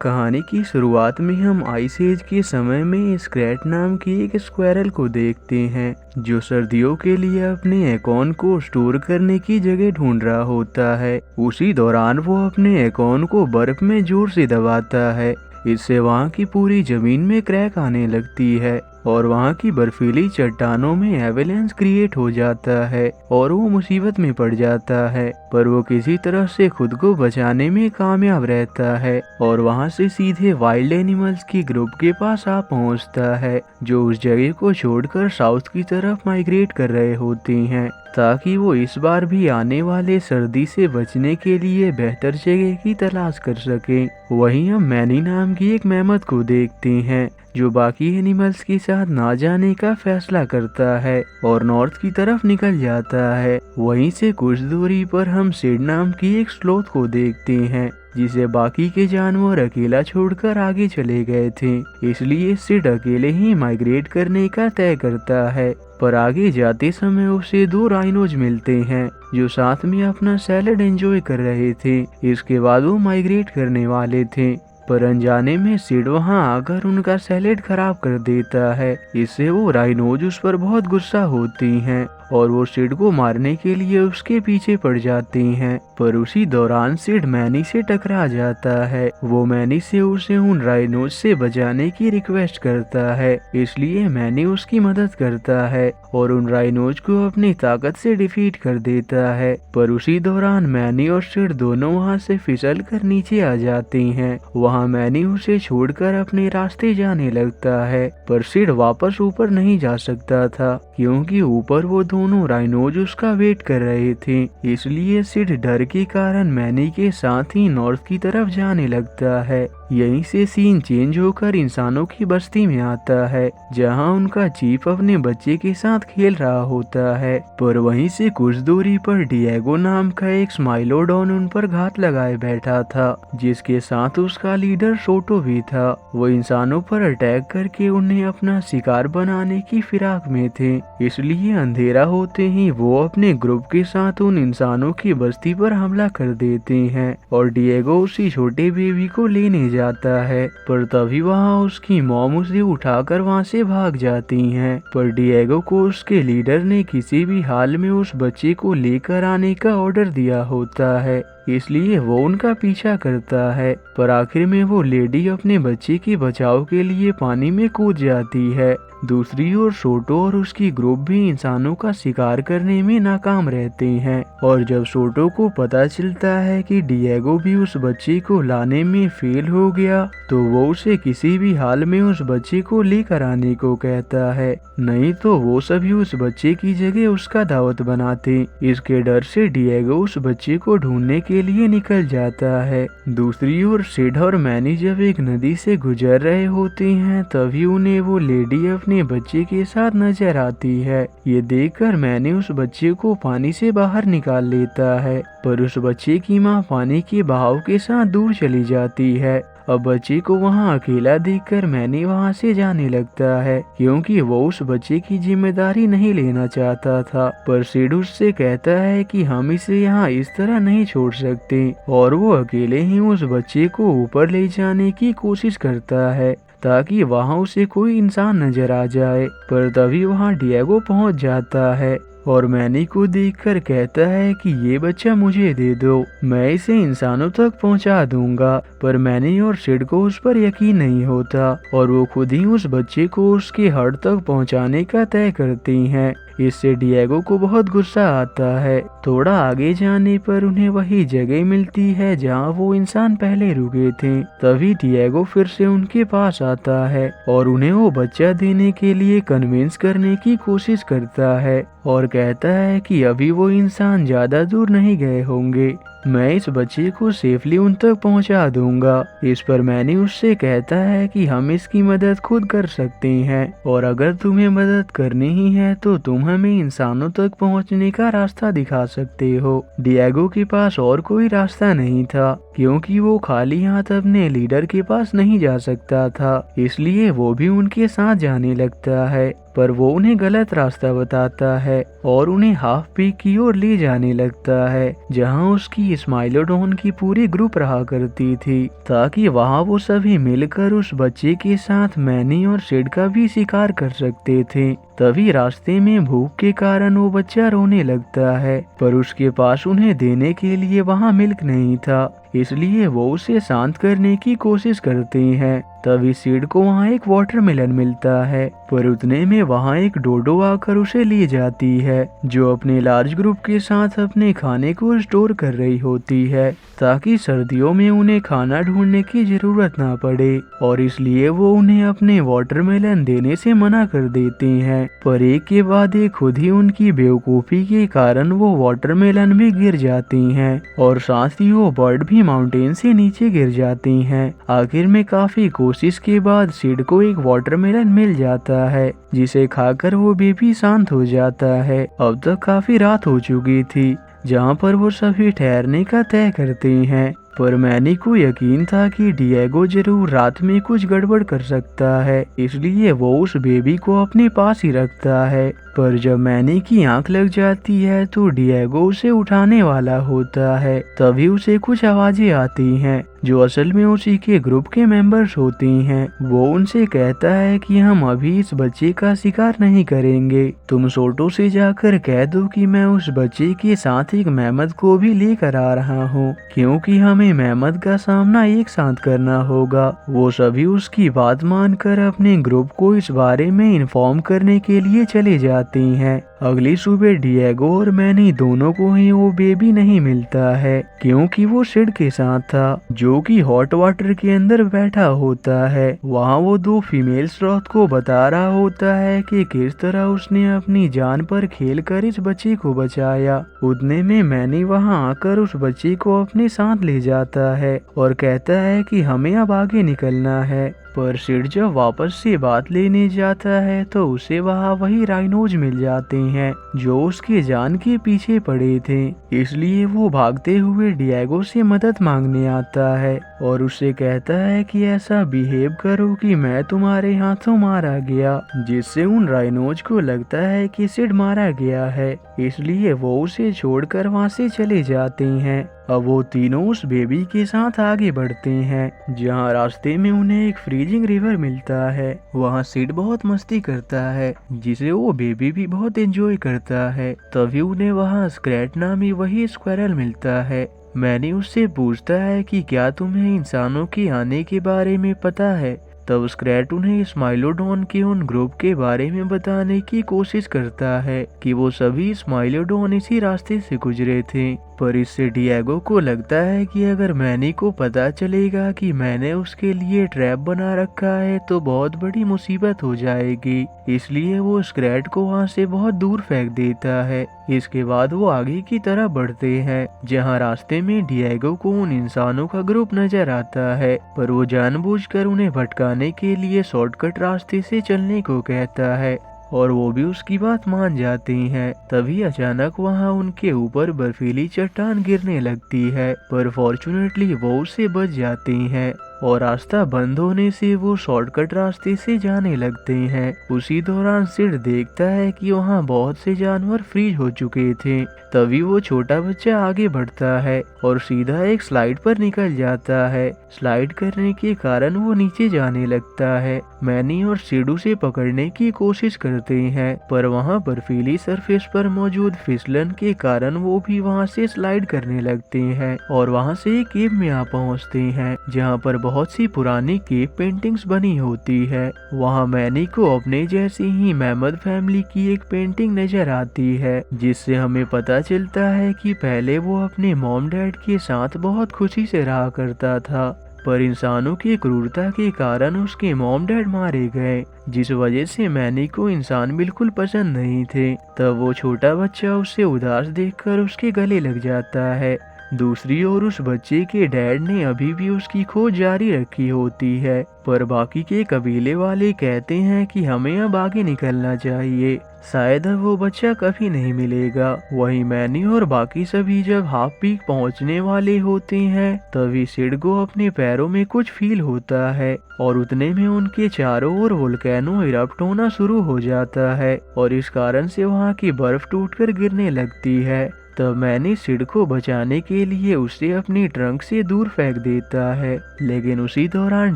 कहानी की शुरुआत में हम आइस एज के समय में स्क्रैट नाम की एक स्क्वेरल को देखते हैं जो सर्दियों के लिए अपने एकोन को स्टोर करने की जगह ढूंढ रहा होता है। उसी दौरान वो अपने एकोन को बर्फ में जोर से दबाता है। इससे वहाँ की पूरी जमीन में क्रैक आने लगती है और वहाँ की बर्फीली चट्टानों में एवेलेंस क्रिएट हो जाता है और वो मुसीबत में पड़ जाता है। पर वो किसी तरह से खुद को बचाने में कामयाब रहता है और वहाँ से सीधे वाइल्ड एनिमल्स की ग्रुप के पास आ पहुँचता है जो उस जगह को छोड़कर साउथ की तरफ माइग्रेट कर रहे होते हैं ताकि वो इस बार भी आने वाले सर्दी से बचने के लिए बेहतर जगह की तलाश कर सके। वहीं हम मैनी नाम की एक मेमथ को देखते हैं जो बाकी एनिमल्स के साथ ना जाने का फैसला करता है और नॉर्थ की तरफ निकल जाता है। वहीं से कुछ दूरी पर हम सिड नाम की एक स्लोथ को देखते हैं जिसे बाकी के जानवर अकेला छोड़कर आगे चले गए थे, इसलिए सिड अकेले ही माइग्रेट करने का तय करता है। पर आगे जाते समय उसे दो राइनोज मिलते हैं जो साथ में अपना सैलड एंजॉय कर रहे थे। इसके बाद वो माइग्रेट करने वाले थे पर अनजाने में सिड वहां आकर उनका सैलेड खराब कर देता है। इससे वो राइनोज उस पर बहुत गुस्सा होती हैं और वो सिड को मारने के लिए उसके पीछे पड़ जाती हैं। पर उसी दौरान सिड मैनी से टकरा जाता है। वो मैनी से उसे उन राइनोज से बचाने की रिक्वेस्ट करता है, इसलिए मैनी उसकी मदद करता है और उन राइनोज को अपनी ताकत से डिफीट कर देता है। पर उसी दौरान मैनी और सिड दोनों वहाँ से फिसल कर नीचे आ जाते हैं। वहाँ मैनी उसे छोड़कर अपने रास्ते जाने लगता है पर सिड वापस ऊपर नहीं जा सकता था क्योंकि ऊपर वो दोनों राइनोज उसका वेट कर रहे थे। इसलिए सिड डर के कारण मैनी के साथ ही नॉर्थ की तरफ जाने लगता है। यहीं से सीन चेंज होकर इंसानों की बस्ती में आता है जहां उनका चीफ अपने बच्चे के साथ खेल रहा होता है। पर वहीं से कुछ दूरी पर डिएगो नाम का एक स्माइलोडॉन उन पर घात लगाए बैठा था जिसके साथ उसका लीडर सोटो भी था। वो इंसानों पर अटैक करके उन्हें अपना शिकार बनाने की फिराक में थे, इसलिए अंधेरा होते ही वो अपने ग्रुप के साथ उन इंसानों की बस्ती पर हमला कर देते हैं और डिएगो उसी छोटे बेबी को लेने जाता है। पर तभी वहाँ उसकी मॉम उसे उठाकर वहाँ से भाग जाती हैं। पर डिएगो को उसके लीडर ने किसी भी हाल में उस बच्चे को लेकर आने का ऑर्डर दिया होता है, इसलिए वो उनका पीछा करता है। पर आखिर में वो लेडी अपने बच्चे के बचाव के लिए पानी में कूद जाती है। दूसरी ओर सोटो और उसकी ग्रुप भी इंसानों का शिकार करने में नाकाम रहते हैं और जब सोटो को पता चलता है कि डिएगो भी उस बच्चे को लाने में फेल हो गया तो वो उसे किसी भी हाल में उस बच्चे को लेकर आने को कहता है, नहीं तो वो सभी उस बच्चे की जगह उसका दावत बनाते। इसके डर से डिएगो उस बच्चे को ढूंढने के लिए निकल जाता है। दूसरी ओर सिड और मैनी जब एक नदी से गुजर रहे होते हैं तभी उन्हें वो लेडी अपने बच्चे के साथ नजर आती है। ये देखकर मैनी उस बच्चे को पानी से बाहर निकाल लेता है पर उस बच्चे की माँ पानी के बहाव के साथ दूर चली जाती है। अब बच्चे को वहाँ अकेला देखकर मैनी वहाँ से जाने लगता है क्योंकि वो उस बच्चे की जिम्मेदारी नहीं लेना चाहता था। पर सिड उससे कहता है कि हम इसे यहाँ इस तरह नहीं छोड़ सकते और वो अकेले ही उस बच्चे को ऊपर ले जाने की कोशिश करता है ताकि वहाँ उसे कोई इंसान नजर आ जाए। पर तभी वहाँ डिएगो पहुँच जाता है और मैनी को देखकर कहता है कि ये बच्चा मुझे दे दो, मैं इसे इंसानों तक पहुंचा दूंगा। पर मैनी और सिड को उस पर यकीन नहीं होता और वो खुद ही उस बच्चे को उसके हट तक पहुंचाने का तय करती हैं। इससे डिएगो को बहुत गुस्सा आता है। थोड़ा आगे जाने पर उन्हें वही जगह मिलती है जहां वो इंसान पहले रुके थे। तभी डिएगो फिर से उनके पास आता है और उन्हें वो बच्चा देने के लिए कन्विंस करने की कोशिश करता है और कहता है कि अभी वो इंसान ज्यादा दूर नहीं गए होंगे, मैं इस बच्चे को सेफली उन तक पहुंचा दूंगा। इस पर मैनी उससे कहता है कि हम इसकी मदद खुद कर सकते हैं और अगर तुम्हें मदद करनी ही है तो तुम हमें इंसानों तक पहुंचने का रास्ता दिखा सकते हो। डिएगो के पास और कोई रास्ता नहीं था क्योंकि वो खाली हाथ अपने लीडर के पास नहीं जा सकता था, इसलिए वो भी उनके साथ जाने लगता है। पर वो उन्हें गलत रास्ता बताता है और उन्हें हाफ पीक की ओर ले जाने लगता है जहां उसकी ही स्माइलोडॉन की पूरी ग्रुप रहा करती थी, ताकि वहाँ वो सभी मिलकर उस बच्चे के साथ मैनी और सिड का भी शिकार कर सकते थे। तभी रास्ते में भूख के कारण वो बच्चा रोने लगता है, पर उसके पास उन्हें देने के लिए वहाँ मिल्क नहीं था, इसलिए वो उसे शांत करने की कोशिश करते हैं। तभी सिड को वहाँ एक वाटरमेलन मिलता है, पर उतने में वहाँ एक डोडो आकर उसे ले जाती है, जो अपने लार्ज ग्रुप के साथ अपने खाने को स्टोर कर रही होती है, ताकि सर्दियों में उन्हें खाना ढूंढने की जरूरत ना पड़े, और इसलिए वो उन्हें अपने वाटरमेलन देने से मना कर देती हैं। पर एक के बाद एक खुद ही उनकी बेवकूफ़ी के कारण वो वाटरमेलन भी गिर जाती हैं, और साथ ही वो बर्ड भी माउंटेन से नीचे गिर जाती हैं। आखिर में काफी कोशिश के बाद सिड को एक वाटरमेलन मिल जाता है, जिसे खाकर वो बेबी शांत हो जाता है। अब तक काफी रात हो चुकी थी, जहाँ पर वो सभी ठहरने का तय करते हैं, पर मैनी को यकीन था कि डिएगो जरूर रात में कुछ गड़बड़ कर सकता है, इसलिए वो उस बेबी को अपने पास ही रखता है। पर जब मैनी की आंख लग जाती है तो डिएगो उसे उठाने वाला होता है। तभी उसे कुछ आवाजें आती हैं, जो असल में उसी के ग्रुप के मेंबर्स होती हैं। वो उनसे कहता है कि हम अभी इस बच्चे का शिकार नहीं करेंगे, तुम सोटो से जाकर कह दो कि मैं उस बच्चे के साथ एक मेहमत को भी लेकर आ रहा हूँ, क्योंकि हमें मेहमत का सामना एक साथ करना होगा। वो सभी उसकी बात मानकर अपने ग्रुप को इस बारे में इन्फॉर्म करने के लिए चले जाते हैं। अगली सुबह डिएगो और मैनी दोनों को ही वो बेबी नहीं मिलता है, क्योंकि वो सिड के साथ था, जो कि हॉट वाटर के अंदर बैठा होता है। वहाँ वो दो फीमेल स्लॉथ को बता रहा होता है कि किस तरह उसने अपनी जान पर खेलकर इस बच्चे को बचाया। उतने में मैनी वहाँ आकर उस बच्चे को अपने साथ ले जाता है और कहता है कि हमें अब आगे निकलना है। पर सिड जब वापस से बात लेने जाता है तो उसे वहाँ वही राइनोज मिल जाते हैं, जो उसके जान के पीछे पड़े थे। इसलिए वो भागते हुए डिएगो से मदद मांगने आता है और उससे कहता है कि ऐसा बिहेव करो कि मैं तुम्हारे हाथों मारा गया, जिससे उन राइनोज को लगता है कि सिड मारा गया है। इसलिए वो उसे छोड़कर वहाँ से चले जाते हैं। अब वो तीनों उस बेबी के साथ आगे बढ़ते हैं, जहाँ रास्ते में उन्हें एक फ्रीजिंग रिवर मिलता है। वहाँ सिड बहुत मस्ती करता है, जिसे वो बेबी भी बहुत एंजॉय करता है। तभी उन्हें वहाँ स्क्रैट नामी वही स्क्वायरल मिलता है। मैनी उससे पूछता है कि क्या तुम्हें इंसानों के आने के बारे में पता है। तब स्क्रैट उन्हें स्माइलोडॉन के उन ग्रुप के बारे में बताने की कोशिश करता है कि वो सभी स्माइलोडॉन इसी रास्ते से गुजरे थे। पर इससे डिएगो को लगता है कि अगर मैनी को पता चलेगा कि मैंने उसके लिए ट्रैप बना रखा है तो बहुत बड़ी मुसीबत हो जाएगी। इसलिए वो स्क्रैट को वहाँ से बहुत दूर फेंक देता है। इसके बाद वो आगे की तरफ बढ़ते हैं, जहाँ रास्ते में डिएगो को उन इंसानों का ग्रुप नजर आता है, पर वो जानबूझकर उन्हें भटकाने के लिए शॉर्टकट रास्ते से चलने को कहता है और वो भी उसकी बात मान जाते हैं। तभी अचानक वहाँ उनके ऊपर बर्फीली चट्टान गिरने लगती है, पर फॉर्चुनेटली वो उससे बच जाते हैं और रास्ता बंद होने से वो शॉर्टकट रास्ते से जाने लगते हैं। उसी दौरान सिड देखता है कि वहाँ बहुत से जानवर फ्रीज हो चुके थे। तभी वो छोटा बच्चा आगे बढ़ता है और सीधा एक स्लाइड पर निकल जाता है। स्लाइड करने के कारण वो नीचे जाने लगता है। मैनी और सिड उसे पकड़ने की कोशिश करते हैं, पर वहाँ बर्फीली सरफेस पर मौजूद फिसलन के कारण वो भी वहाँ से स्लाइड करने लगते हैं और वहाँ से एक केव में आ पहुँचते हैं, जहाँ पर बहुत सी पुरानी केव पेंटिंग्स बनी होती है। वहाँ मैनी को अपने जैसी ही मेहमद फैमिली की एक पेंटिंग नजर आती है, जिससे हमें पता चलता है कि पहले वो अपने मॉम डैड के साथ बहुत खुशी से रहा करता था, पर इंसानों की क्रूरता के कारण उसके मॉम डैड मारे गए, जिस वजह से मैनी को इंसान बिल्कुल पसंद नहीं थे। तब वो छोटा बच्चा उससे उदास देखकर उसके गले लग जाता है। दूसरी ओर उस बच्चे के डैड ने अभी भी उसकी खोज जारी रखी होती है, पर बाकी के कबीले वाले कहते हैं कि हमें अब आगे निकलना चाहिए, शायद अब वो बच्चा कभी नहीं मिलेगा। वहीं मैनी और बाकी सभी जब हाफ पीक पहुंचने वाले होते हैं, तभी सिड को अपने पैरों में कुछ फील होता है और उतने में उनके चारों ओर वोल्केनो इरप्ट होना शुरू हो जाता है और इस कारण से वहाँ की बर्फ टूटकर गिरने लगती है। तब मैनी सिड को बचाने के लिए उसे अपनी ट्रंक से दूर फेंक देता है, लेकिन उसी दौरान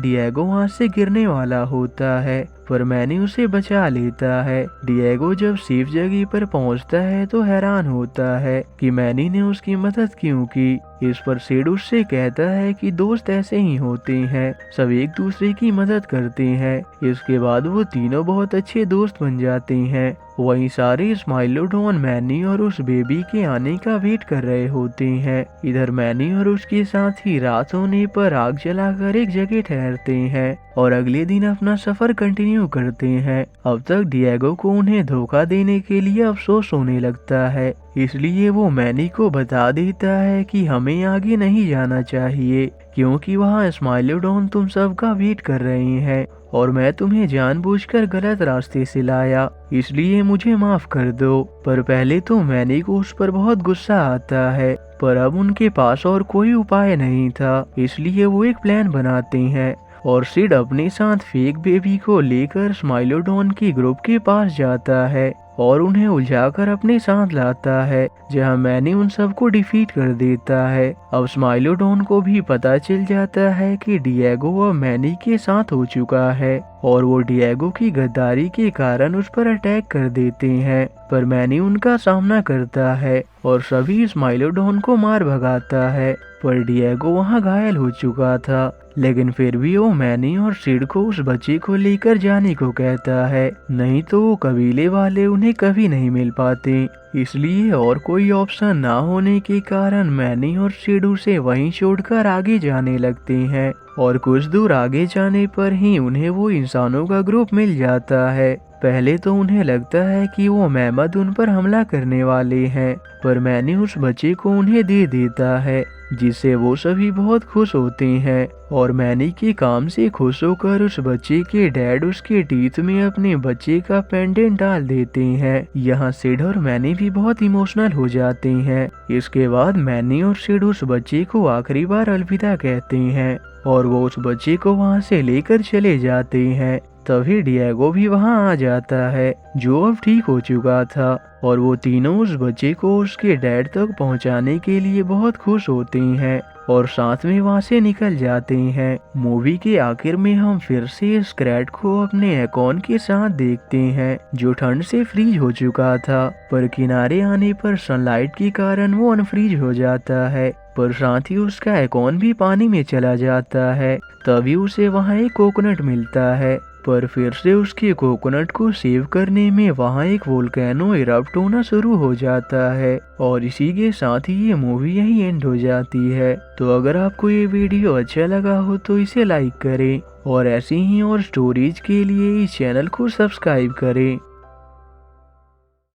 डिएगो वहां से गिरने वाला होता है, पर मैनी उसे बचा लेता है। डिएगो जब सेफ जगह पर पहुंचता है तो हैरान होता है कि मैनी ने उसकी मदद क्यों की। इस पर सिड उससे कहता है कि दोस्त ऐसे ही होते हैं, सब एक दूसरे की मदद करते हैं। इसके बाद वो तीनों बहुत अच्छे दोस्त बन जाते हैं। वहीं सारे स्माइलोडॉन मैनी और उस बेबी के आने का वेट कर रहे होते हैं। इधर मैनी और उसके साथी रात होने पर आग जलाकर एक जगह ठहरते हैं और अगले दिन अपना सफर कंटिन्यू करते हैं। अब तक डिएगो को उन्हें धोखा देने के लिए अफसोस होने लगता है, इसलिए वो मैनी को बता देता है कि हमें आगे नहीं जाना चाहिए, क्योंकि वहाँ स्माइलोडॉन तुम सबका वेट कर रहे हैं और मैं तुम्हें जानबूझकर गलत रास्ते से लाया, इसलिए मुझे माफ कर दो। पर पहले तो मैनी को उस पर बहुत गुस्सा आता है, पर अब उनके पास और कोई उपाय नहीं था, इसलिए वो एक प्लान बनाते हैं और सिड अपने साथ फेक बेबी को लेकर स्माइलोडॉन की ग्रुप के पास जाता है और उन्हें उलझाकर अपने साथ लाता है, जहां मैनी उन सबको डिफीट कर देता है। अब स्माइलोडॉन को भी पता चल जाता है कि डिएगो अब मैनी के साथ हो चुका है और वो डिएगो की गद्दारी के कारण उस पर अटैक कर देते हैं, पर मैनी उनका सामना करता है और सभी स्माइलोडॉन को मार भगाता है। पर डिएगो वहां घायल हो चुका था, लेकिन फिर भी वो मैनी और सिड को उस बच्चे को लेकर जाने को कहता है, नहीं तो वो कबीले वाले उन्हें कभी नहीं मिल पाते। इसलिए और कोई ऑप्शन ना होने के कारण मैनी और सिड उसे वहीं छोड़कर आगे जाने लगते हैं और कुछ दूर आगे जाने पर ही उन्हें वो इंसानों का ग्रुप मिल जाता है। पहले तो उन्हें लगता है कि वो मेहमद उन पर हमला करने वाले हैं, पर मैनी उस बच्चे को उन्हें दे देता है, जिससे वो सभी बहुत खुश होते हैं और मैनी के काम से खुश होकर उस बच्चे के डैड उसके टीथ में अपने बच्चे का पेंडेंट डाल देते हैं। यहाँ सिड और मैनी भी बहुत इमोशनल हो जाते हैं। इसके बाद मैनी और सिड उस बच्चे को आखिरी बार अलविदा कहते हैं और वो उस बच्चे को वहाँ से लेकर चले जाते हैं। तभी डिएगो भी वहाँ आ जाता है, जो अब ठीक हो चुका था, और वो तीनों उस बच्चे को उसके डैड तक पहुँचाने के लिए बहुत खुश होते हैं और साथ में वहाँ से निकल जाते हैं। मूवी के आखिर में हम फिर से स्क्रैट को अपने एकॉन के साथ देखते हैं, जो ठंड से फ्रीज हो चुका था, पर किनारे आने पर सनलाइट के कारण वो अनफ्रीज हो जाता है, पर साथ ही उसका एकॉन भी पानी में चला जाता है। तभी उसे वहाँ एक कोकोनट मिलता है, पर फिर से उसके कोकोनट को सेव करने में वहाँ एक वोल्केनो इरप्ट होना शुरू हो जाता है और इसी के साथ ही ये मूवी यही एंड हो जाती है। तो अगर आपको ये वीडियो अच्छा लगा हो तो इसे लाइक करें और ऐसी ही और स्टोरीज के लिए इस चैनल को सब्सक्राइब करें।